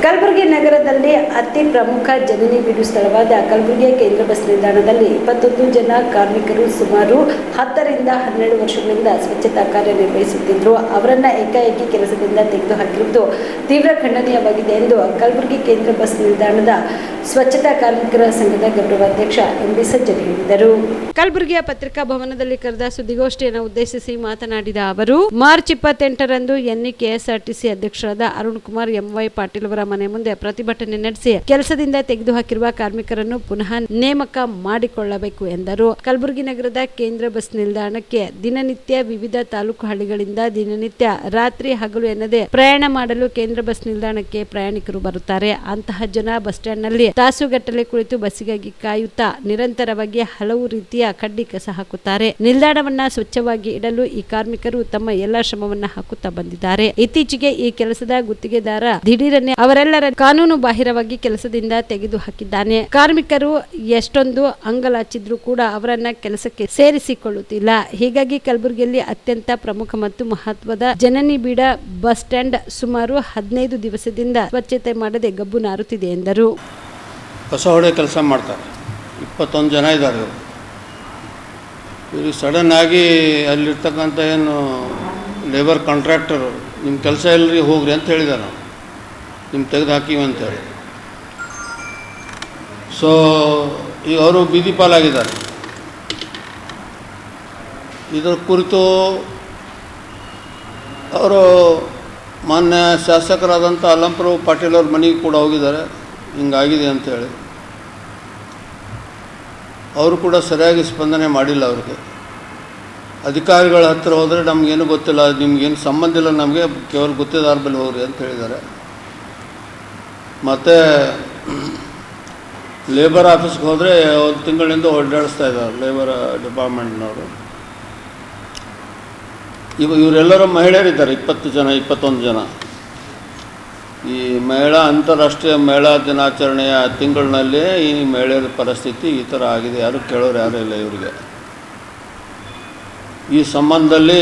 ಕಲಬುರಗಿ ನಗರದಲ್ಲಿ ಅತಿ ಪ್ರಮುಖ ಜನನಿ ಬೀಡು ಸ್ಥಳವಾದ ಕಲಬುರಗಿಯ ಕೇಂದ್ರ ಬಸ್ ನಿಲ್ದಾಣದಲ್ಲಿ 21 ಜನ ಕಾರ್ಮಿಕರು ಸುಮಾರು 10 ರಿಂದ 12 ವರ್ಷಗಳಿಂದ ಸ್ವಚ್ಛತಾ ಕಾರ್ಯ ನಿರ್ವಹಿಸುತ್ತಿದ್ದರು. ಅವರನ್ನು ಏಕಾಏಕಿ ಕೆಲಸದಿಂದ ತೆಗೆದುಹಾಕಿರುವುದು ತೀವ್ರ ಖಂಡನೀಯವಾಗಿದೆ ಎಂದು ಕಲಬುರಗಿ ಕೇಂದ್ರ ಬಸ್ ನಿಲ್ದಾಣದ ಸ್ವಚ್ಛತಾ ಕಾರ್ಮಿಕರ ಸಂಘದ ಗೌರವಾಧ್ಯಕ್ಷ ಎಂಬಿ ಸಜ್ಜನ್ ಹೇಳಿದರು. ಕಲಬುರಗಿಯ ಪತ್ರಿಕಾ ಭವನದಲ್ಲಿ ಕರೆದ ಸುದ್ದಿಗೋಷ್ಠಿಯನ್ನು ಉದ್ದೇಶಿಸಿ ಮಾತನಾಡಿದ ಅವರು, ಮಾರ್ಚ್ 28ರಂದು ಕೆಎಸ್ಆರ್ಟಿಸಿ ಅಧ್ಯಕ್ಷರಾದ ಅರುಣ್ ಕುಮಾರ್ ಎಂವೈ ಪಾಟೀಲ್ ಅವರ ಮನೆ ಮುಂದೆ ಪ್ರತಿಭಟನೆ ನಡೆಸಿ ಕೆಲಸದಿಂದ ತೆಗೆದುಹಾಕಿರುವ ಕಾರ್ಮಿಕರನ್ನು ಪುನಃ ನೇಮಕ ಮಾಡಿಕೊಳ್ಳಬೇಕು ಎಂದರು. ಕಲಬುರಗಿ ನಗರದ ಕೇಂದ್ರ ಬಸ್ ನಿಲ್ದಾಣಕ್ಕೆ ದಿನನಿತ್ಯ ವಿವಿಧ ತಾಲೂಕು ಹಳ್ಳಿಗಳಿಂದ ದಿನನಿತ್ಯ ರಾತ್ರಿ ಹಗಲು ಎನ್ನದೆ ಪ್ರಯಾಣ ಮಾಡಲು ಕೇಂದ್ರ ಬಸ್ ನಿಲ್ದಾಣಕ್ಕೆ ಪ್ರಯಾಣಿಕರು ಬರುತ್ತಾರೆ. ಅಂತಹ ಜನ ಬಸ್ ಸ್ಟ್ಯಾಂಡ್ ನಲ್ಲಿ ತಾಸುಗಟ್ಟಲೆ ಕುಳಿತು ಬಸ್ಸಿಗಾಗಿ ಕಾಯುತ್ತಾ ನಿರಂತರವಾಗಿ ಹಲವು ರೀತಿಯ ಕಡ್ಡಿ ಕಸ ಹಾಕುತ್ತಾರೆ. ನಿಲ್ದಾಣವನ್ನ ಸ್ವಚ್ಛವಾಗಿ ಇಡಲು ಈ ಕಾರ್ಮಿಕರು ತಮ್ಮ ಎಲ್ಲಾ ಶ್ರಮವನ್ನ ಹಾಕುತ್ತಾ ಬಂದಿದ್ದಾರೆ. ಇತ್ತೀಚೆಗೆ ಈ ಕೆಲಸದ ಗುತ್ತಿಗೆದಾರ ದಿಢೀರನೆ ಅವರೆಲ್ಲರ ಕಾನೂನು ಬಾಹಿರವಾಗಿ ಕೆಲಸದಿಂದ ತೆಗೆದು ಹಾಕಿದ್ದಾನೆ. ಕಾರ್ಮಿಕರು ಎಷ್ಟೊಂದು ಅಂಗಲಾಚಿದ್ರೂ ಕೂಡ ಅವರನ್ನ ಕೆಲಸಕ್ಕೆ ಸೇರಿಸಿಕೊಳ್ಳುತ್ತಿಲ್ಲ. ಹೀಗಾಗಿ ಕಲಬುರಗಿಯಲ್ಲಿ ಅತ್ಯಂತ ಪ್ರಮುಖ ಮತ್ತು ಮಹತ್ವದ ಜನನಿ ಬೀಡ ಬಸ್ ಸ್ಟ್ಯಾಂಡ್ ಸುಮಾರು 15 ದಿವಸದಿಂದ ಸ್ವಚ್ಛತೆ ಮಾಡದೆ ಗಬ್ಬು ನಾರುತ್ತಿದೆ ಎಂದರು. ಕಸ ಹೊಡೆ ಕೆಲಸ ಮಾಡ್ತಾರೆ, 21 ಜನ ಇದ್ದಾರೆ. ಇವರು ಸಡನ್ ಆಗಿ ಅಲ್ಲಿರ್ತಕ್ಕಂಥ ಏನು ಲೇಬರ್ ಕಾಂಟ್ರಾಕ್ಟರು ನಿಮ್ಮ ಕೆಲಸ ಎಲ್ಲರಿ ಹೋಗ್ರಿ ಅಂತ ಹೇಳಿದ್ದಾರೆ, ನಾವು ನಿಮ್ಮ ತೆಗೆದು ಹಾಕಿವಿ ಅಂತೇಳಿ. ಸೊ ಈಗ ಅವರು ಬೀದಿ ಪಾಲಾಗಿದ್ದಾರೆ. ಇದರ ಕುರಿತು ಅವರು ಮಾನ್ಯ ಶಾಸಕರಾದಂಥ ಅಲ್ಲಂಪ್ರಭು ಪಾಟೀಲ್ ಅವ್ರ ಮನೆಗೆ ಕೂಡ ಹೋಗಿದ್ದಾರೆ, ಹಿಂಗಾಗಿದೆ ಅಂಥೇಳಿ. ಅವರು ಕೂಡ ಸರಿಯಾಗಿ ಸ್ಪಂದನೆ ಮಾಡಿಲ್ಲ. ಅವ್ರಿಗೆ ಅಧಿಕಾರಿಗಳ ಹತ್ತಿರ ಹೋದರೆ ನಮಗೇನು ಗೊತ್ತಿಲ್ಲ, ನಿಮಗೇನು ಸಂಬಂಧ ಇಲ್ಲ, ನಮಗೆ ಕೇವಲ ಗುತ್ತಿಗೆದಾರ ಬಳಿ ಹೋಗ್ರಿ ಅಂತ ಹೇಳಿದ್ದಾರೆ. ಮತ್ತು ಲೇಬರ್ ಆಫೀಸ್ಗೆ ಹೋದರೆ 1 ತಿಂಗಳಿಂದ ಓಡಾಡಿಸ್ತಾ ಇದ್ದಾರೆ ಲೇಬರ್ ಡಿಪಾರ್ಟ್ಮೆಂಟ್ನವರು. ಇವರೆಲ್ಲರೂ ಮಹಿಳೆಯರಿದ್ದಾರೆ, 21 ಜನ. ಈ ಅಂತಾರಾಷ್ಟ್ರೀಯ ಮಹಿಳಾ ದಿನಾಚರಣೆಯ ತಿಂಗಳಿನಲ್ಲಿ ಈ ಮಹಿಳೆಯರ ಪರಿಸ್ಥಿತಿ ಈ ಥರ ಆಗಿದೆ. ಯಾರು ಕೇಳೋರು ಯಾರೂ ಇಲ್ಲ ಇವರಿಗೆ. ಈ ಸಂಬಂಧದಲ್ಲಿ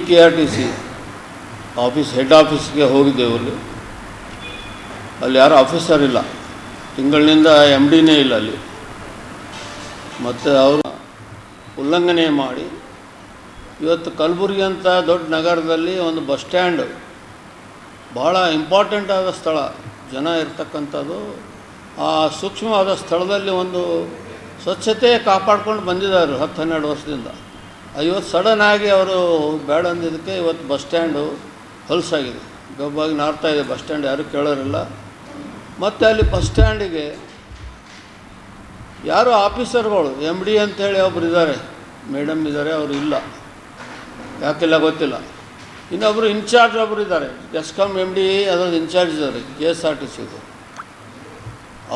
KRTC ಆಫೀಸ್ ಹೆಡ್ ಆಫೀಸ್ಗೆ ಹೋಗಿದ್ದೇವೆ. ಅಲ್ಲಿ ಯಾರು ಆಫೀಸರ್ ಇಲ್ಲ, ತಿಂಗಳಿನಿಂದ MDನೇ ಇಲ್ಲ ಅಲ್ಲಿ. ಮತ್ತು ಅವರು ಉಲ್ಲಂಘನೆ ಮಾಡಿ ಇವತ್ತು ಕಲಬುರಗಿ ಅಂತ ದೊಡ್ಡ ನಗರದಲ್ಲಿ ಒಂದು ಬಸ್ ಸ್ಟ್ಯಾಂಡ್ ಭಾಳ ಇಂಪಾರ್ಟೆಂಟ್ ಆದ ಸ್ಥಳ, ಜನ ಇರ್ತಕ್ಕಂಥದ್ದು. ಆ ಸೂಕ್ಷ್ಮವಾದ ಸ್ಥಳದಲ್ಲಿ ಒಂದು ಸ್ವಚ್ಛತೆ ಕಾಪಾಡ್ಕೊಂಡು ಬಂದಿದ್ದಾರೆ 10-12 ವರ್ಷದಿಂದ. ಇವತ್ತು ಸಡನ್ ಆಗಿ ಅವರು ಬೇಡ ಅಂದಿದ್ದಕ್ಕೆ ಇವತ್ತು ಬಸ್ ಸ್ಟ್ಯಾಂಡು ಹೊಲಸಾಗಿದೆ, ಗಬ್ಬಾಗಿ ನಾರ್ತಾ ಇದೆ ಬಸ್ ಸ್ಟ್ಯಾಂಡ್, ಯಾರೂ ಕೇಳೋರಿಲ್ಲ. ಮತ್ತು ಅಲ್ಲಿ ಬಸ್ ಸ್ಟ್ಯಾಂಡಿಗೆ ಯಾರು ಆಫೀಸರ್ಗಳು MD ಅಂಥೇಳಿ ಒಬ್ರು ಇದ್ದಾರೆ, ಮೇಡಮ್ ಇದ್ದಾರೆ, ಅವರು ಇಲ್ಲ, ಯಾಕಿಲ್ಲ ಗೊತ್ತಿಲ್ಲ. ಇನ್ನೊಬ್ಬರು ಇನ್ಚಾರ್ಜ್ ಒಬ್ಬರು ಇದ್ದಾರೆ, ಎಸ್ಕಾಂ MD ಅದೊಂದು ಇನ್ಚಾರ್ಜ್ ಇದ್ದಾರೆ KSRTCದು.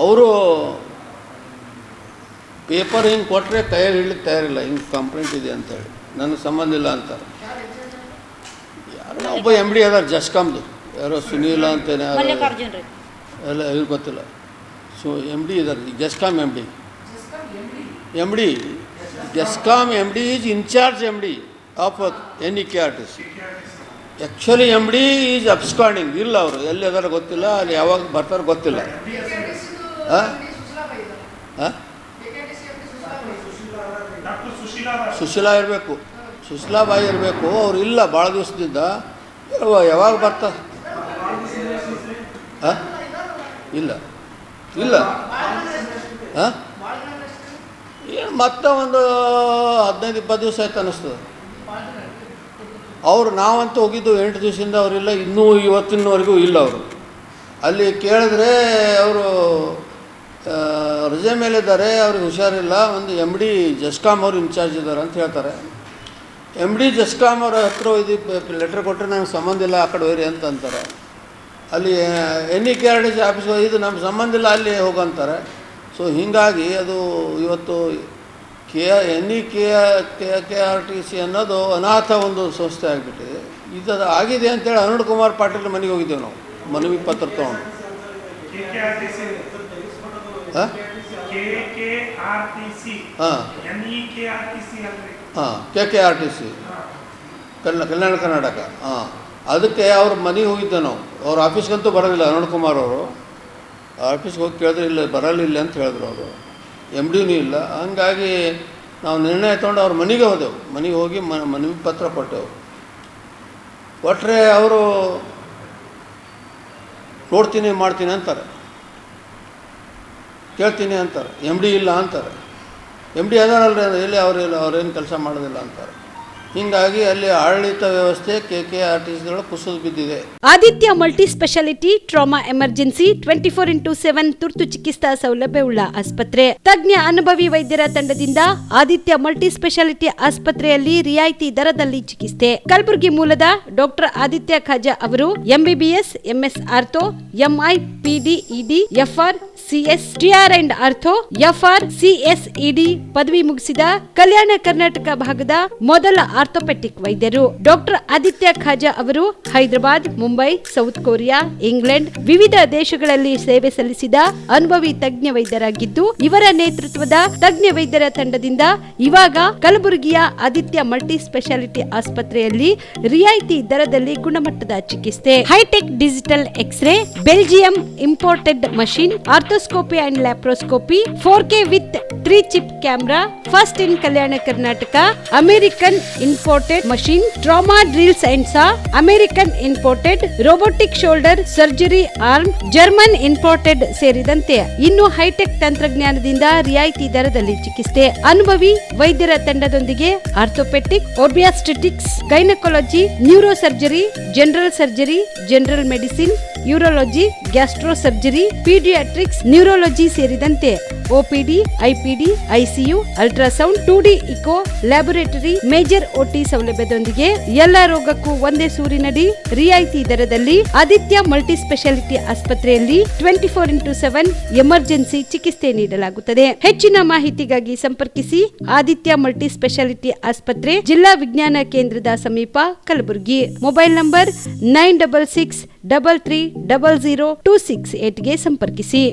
ಅವರು ಪೇಪರ್ ಹಿಂಗೆ ಕೊಟ್ಟರೆ ಕೈಯಲ್ಲಿ ಹಿಡ್ಲಿಕ್ಕೆ ತಯಾರಿಲ್ಲ, ಹಿಂಗೆ ಕಂಪ್ಲೇಂಟ್ ಇದೆ ಅಂತೇಳಿ, ನನಗೆ ಸಂಬಂಧ ಇಲ್ಲ ಅಂತಾರೆ. ಯಾರೋ ಒಬ್ಬ MD ಅದಾರೆ ಜಸ್ಕಾಮ್ದು, ಯಾರೋ ಸುನೀಲ ಅಂತೇನೆ ಎಲ್ಲ ಇವ್ರು ಗೊತ್ತಿಲ್ಲ. MD ಇದ್ದಾರೆ, GESCOM MD GESCOM MD is incharge MD of KRTC. Actually MD is absconding, ಇಲ್ಲ ಅವರು ಎಲ್ಲಿ ಅದಾರ ಗೊತ್ತಿಲ್ಲ, ಅಲ್ಲಿ ಯಾವಾಗ ಬರ್ತಾರೆ ಗೊತ್ತಿಲ್ಲ. ಸುಶೀಲಾ ಇರಬೇಕು, ಸುಶೀಲಾಬಾಯಿ ಇರಬೇಕು, ಅವ್ರು ಇಲ್ಲ ಭಾಳ ದಿವಸದಿಂದ. ಯಾವಾಗ ಬರ್ತಾರೆ? ಇಲ್ಲ ಇಲ್ಲ ಏನು ಮತ್ತೆ ಒಂದು 15-20 ದಿವಸ ಆಯ್ತು ಅನ್ನಿಸ್ತದೆ. ಅವರು ನಾವಂತೂ ಹೋಗಿದ್ದು 8 ದಿವಸದಿಂದ ಅವರಿಲ್ಲ, ಇನ್ನೂ ಇವತ್ತಿನವರೆಗೂ ಇಲ್ಲ. ಅವರು ಅಲ್ಲಿ ಕೇಳಿದ್ರೆ ಅವರು ರಜೆ ಮೇಲಿದ್ದಾರೆ, ಅವ್ರಿಗೆ ಹುಷಾರಿಲ್ಲ, ಒಂದು MD ಜಸ್ಕಾಮ್ ಅವರು ಇನ್ಚಾರ್ಜ್ ಇದ್ದಾರೆ ಅಂತ ಹೇಳ್ತಾರೆ. MD ಜಸ್ಕಾಮ್ ಅವರ ಹತ್ರ ಇದು ಲೆಟ್ರ್ ಕೊಟ್ಟರೆ ನನಗೆ ಸಂಬಂಧ ಇಲ್ಲ, ಆ ಕಡೆ ಹೋಯ್ರಿ ಅಂತ ಅಂತಾರೆ. ಅಲ್ಲಿ KRTC ಆಫೀಸ್ ಇದು ನಮ್ಗೆ ಸಂಬಂಧ ಇಲ್ಲ, ಅಲ್ಲಿ ಹೋಗಂತಾರೆ. ಸೊ ಹೀಗಾಗಿ ಅದು ಇವತ್ತು KRTC ಅನ್ನೋದು ಅನಾಥ ಒಂದು ಸಂಸ್ಥೆ ಆಗಿಬಿಟ್ಟಿದೆ. ಇದು ಆಗಿದೆ ಅಂತೇಳಿ ಅರುಣ್ ಕುಮಾರ್ ಪಾಟೀಲ್ ಮನೆಗೆ ಹೋಗಿದ್ದೇವೆ ನಾವು, ಮನವಿ ಪತ್ರ ತೊಗೊಂಡು. KRTC ಕಲ್ಯಾಣ ಕರ್ನಾಟಕ. ಅದಕ್ಕೆ ಅವ್ರ ಮನೆಗೆ ಹೋಗಿದ್ದೆ ನಾವು. ಅವ್ರ ಆಫೀಸ್ಗಂತೂ ಬರೋದಿಲ್ಲ. ಅರುಣ್ ಕುಮಾರ್ ಅವರು ಆಫೀಸ್ಗೆ ಹೋಗಿ ಕೇಳಿದ್ರೆ ಇಲ್ಲ ಬರಲಿಲ್ಲ ಅಂತ ಹೇಳಿದ್ರು ಅವರು. MDನೂ ಇಲ್ಲ. ಹಂಗಾಗಿ ನಾವು ನಿರ್ಣಯ ತೊಗೊಂಡು ಅವ್ರ ಮನೆಗೆ ಹೋದೆವು. ಮನೆಗೆ ಹೋಗಿ ಮನವಿ ಪತ್ರ ಕೊಟ್ಟೆವು. ಕೊಟ್ಟರೆ ಅವರು ನೋಡ್ತೀನಿ ಮಾಡ್ತೀನಿ ಅಂತಾರೆ, ಕೇಳ್ತೀನಿ ಅಂತಾರೆ. MD ಇಲ್ಲ ಅಂತಾರೆ. MD ಅದಾರಲ್ರಿ ಎಲ್ಲಿ ಅವ್ರೇನು ಕೆಲಸ ಮಾಡೋದಿಲ್ಲ ಅಂತಾರೆ. ಹೀಗಾಗಿ ಅಲ್ಲಿ ಆಡಳಿತ ವ್ಯವಸ್ಥೆ KKRTCಗಳು ಕುಸಿದು ಬಿದ್ದಿದೆ. Aditya multi speciality trauma emergency 24x7 ತುರ್ತು ಚಿಕಿತ್ಸಾ ಸೌಲಭ್ಯವುಳ್ಳ ಆಸ್ಪತ್ರೆ. ತಜ್ಞ ಅನುಭವಿ ವೈದ್ಯರ ತಂಡದಿಂದ ಆದಿತ್ಯ ಮಲ್ಟಿ ಸ್ಪೆಷಾಲಿಟಿ ಆಸ್ಪತ್ರೆಯಲ್ಲಿ ರಿಯಾಯಿತಿ ದರದಲ್ಲಿ ಚಿಕಿತ್ಸೆ. ಕಲಬುರಗಿ ಮೂಲದ ಡಾಕ್ಟರ್ ಆದಿತ್ಯ ಖಾಜಾ ಅವರು MBBS, MS ortho, MI, PD, ED, FR, CS, TR and ortho, FR, CS, ED ಪದವಿ ಮುಗಿಸಿದ ಕಲ್ಯಾಣ ಕರ್ನಾಟಕ ಭಾಗದ ಮೊದಲ ಆರ್ಥೋಪೆಟಿಕ್ ವೈದ್ಯರು. ಡಾಕ್ಟರ್ ಆದಿತ್ಯ ಖಾಜಾ ಅವರು Hyderabad, Mumbai, south Korea, England ವಿವಿಧ ದೇಶಗಳಲ್ಲಿ ಸೇವೆ ಸಲ್ಲಿಸಿದ ಅನುಭವಿ ತಜ್ಞ ವೈದ್ಯರಾಗಿದ್ದು, ಇವರ ನೇತೃತ್ವದ ತಜ್ಞ ವೈದ್ಯರ ತಂಡದಿಂದ ಇವಾಗ ಕಲಬುರಗಿಯ ಆದಿತ್ಯ ಮಲ್ಟಿ ಸ್ಪೆಷಾಲಿಟಿ ಆಸ್ಪತ್ರೆಯಲ್ಲಿ ರಿಯಾಯಿತಿ ದರದಲ್ಲಿ ಗುಣಮಟ್ಟದ ಚಿಕಿತ್ಸೆ. Hi-tech digital x-ray, Belgium imported machine, orthoscopy and laparoscopy, 4K with 3 chip camera, first in Kalyana Karnataka, American imported machine, trauma drills and saw, American imported robotic shoulder surgery arm, German imported ಸೇರಿದಂತೆ ಇನ್ನು high tech ತಂತ್ರಜ್ಞಾನದಿಂದ ರಿಯಾಯಿತಿ ದರದಲ್ಲಿ ಚಿಕಿತ್ಸೆ. ಅನುಭವಿ ವೈದ್ಯರ ತಂಡದೊಂದಿಗೆ orthopaedic, obstetrics, gynaecology, neuro surgery, general surgery, general medicine, urology, gastro surgery, paediatrics, neurology ಸೇರಿದಂತೆ OPD, IPD, ICU, ultrasound, 2D echo, laboratory, major OT ಸೌಲಭ್ಯದೊಂದಿಗೆ ಎಲ್ಲ ರೋಗಕ್ಕೂ ಒಂದೇ ಸೂರಿನಡಿ ರಿಯಾಯಿತಿ ದರದಲ್ಲಿ ಆದಿತ್ಯ ಮಲ್ಟಿ ಸ್ಪೆಷಾಲಿಟಿ ಆಸ್ಪತ್ರೆಯಲ್ಲಿ 24x7 ಎಮರ್ಜೆನ್ಸಿ ಚಿಕಿತ್ಸೆ ನೀಡಲಾಗುತ್ತದೆ. ಹೆಚ್ಚಿನ ಮಾಹಿತಿಗಾಗಿ ಸಂಪರ್ಕಿಸಿ ಆದಿತ್ಯ ಮಲ್ಟಿ ಸ್ಪೆಷಾಲಿಟಿ ಆಸ್ಪತ್ರೆ, ಜಿಲ್ಲಾ ವಿಜ್ಞಾನ ಕೇಂದ್ರದ ಸಮೀಪ, ಕಲಬುರಗಿ. ಮೊಬೈಲ್ ನಂಬರ್ 9663300268 ಗೆ ಸಂಪರ್ಕಿಸಿ.